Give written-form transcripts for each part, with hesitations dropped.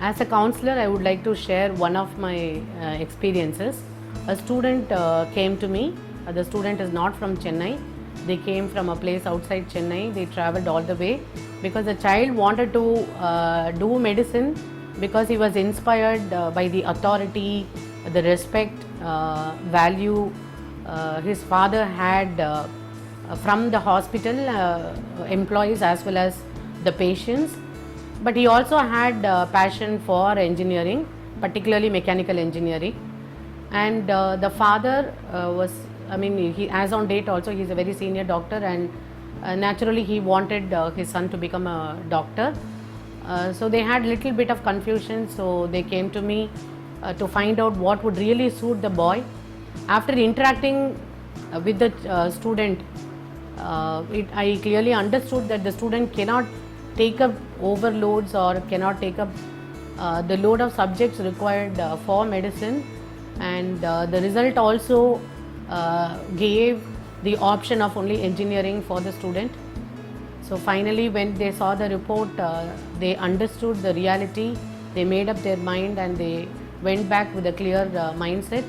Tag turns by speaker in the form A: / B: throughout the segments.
A: As a counselor, I would like to share one of my experiences. A student came to me. The student is not from Chennai. They came from a place outside Chennai. They traveled all the way because the child wanted to do medicine because he was inspired by the authority, the respect, value his father had from the hospital employees as well as the patients. But he also had passion for engineering, particularly mechanical engineering. And the father he, as on date also, he is a very senior doctor, and naturally he wanted his son to become a doctor. So they had little bit of confusion, so they came to me to find out what would really suit the boy. After interacting with the student, I clearly understood that the student cannot take up overloads or cannot take up the load of subjects required for medicine, and the result also gave the option of only engineering for the student. So finally, when they saw the report, they understood the reality, they made up their mind, and they went back with a clear mindset.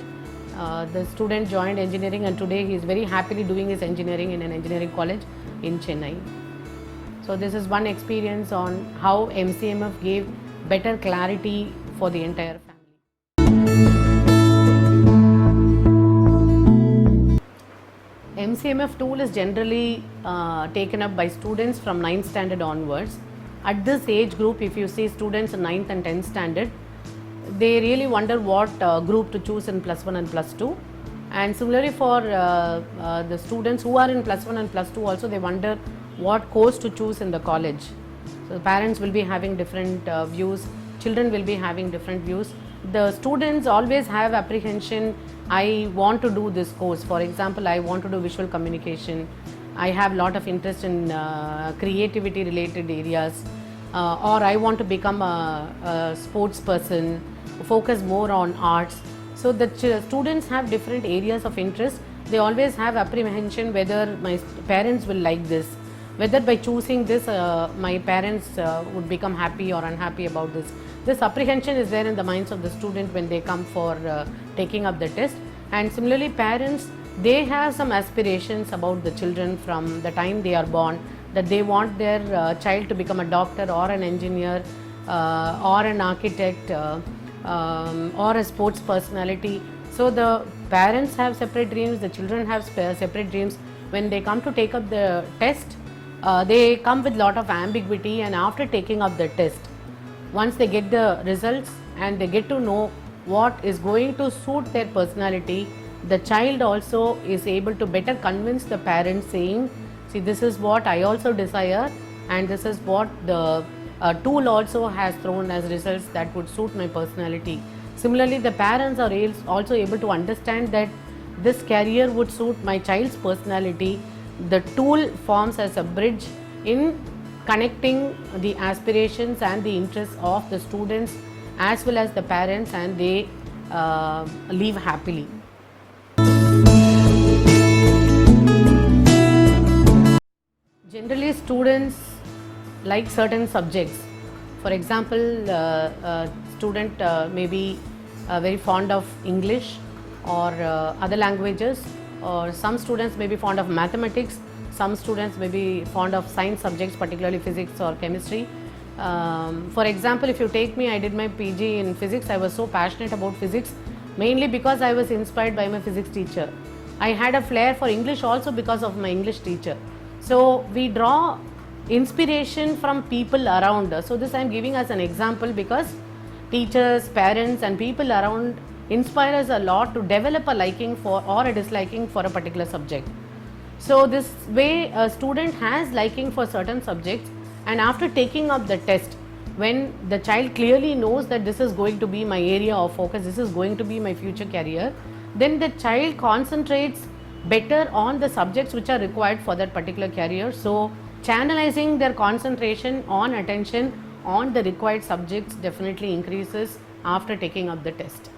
A: The student joined engineering, and today he is very happily doing his engineering in an engineering college in Chennai. So this is one experience on how MCMF gave better clarity for the entire family. MCMF tool is generally taken up by students from 9th standard onwards. At this age group, if you see students in 9th and 10th standard, they really wonder what group to choose in plus 1 and plus 2. And similarly for the students who are in plus 1 and plus 2 also, they wonder what course to choose in the college. So parents will be having different views, children will be having different views. The students always have apprehension, I want to do this course. For example, I want to do visual communication, I have lot of interest in creativity related areas, or I want to become a sports person, focus more on arts. So the students have different areas of interest. They always have apprehension whether my parents will like this, whether by choosing this my parents would become happy or unhappy about this. This apprehension is there in the minds of the student when they come for taking up the test. And similarly, parents, they have some aspirations about the children from the time they are born, that they want their child to become a doctor or an engineer or an architect or a sports personality. So the parents have separate dreams, the children have separate dreams. When they come to take up the test, they come with lot of ambiguity, and after taking up the test, once they get the results and they get to know what is going to suit their personality, the child also is able to better convince the parents, saying, see, this is what I also desire, and this is what the tool also has thrown as results that would suit my personality. Similarly, the parents are also able to understand that this career would suit my child's personality. The tool forms as a bridge in connecting the aspirations and the interests of the students as well as the parents, and they live happily. Generally, students like certain subjects. For example, a student may be very fond of English or other languages, or some students may be fond of mathematics, some students may be fond of science subjects, particularly physics or chemistry. For example, if you take me, I did my PG in physics. I was so passionate about physics, mainly because I was inspired by my physics teacher. I had a flair for English also because of my English teacher. So we draw inspiration from people around us. So this I am giving as an example because teachers, parents and people around inspire us a lot to develop a liking for or a disliking for a particular subject. So this way a student has liking for certain subjects, and after taking up the test, when the child clearly knows that this is going to be my area of focus, this is going to be my future career, then the child concentrates better on the subjects which are required for that particular career. So channelizing their concentration on attention on the required subjects definitely increases after taking up the test.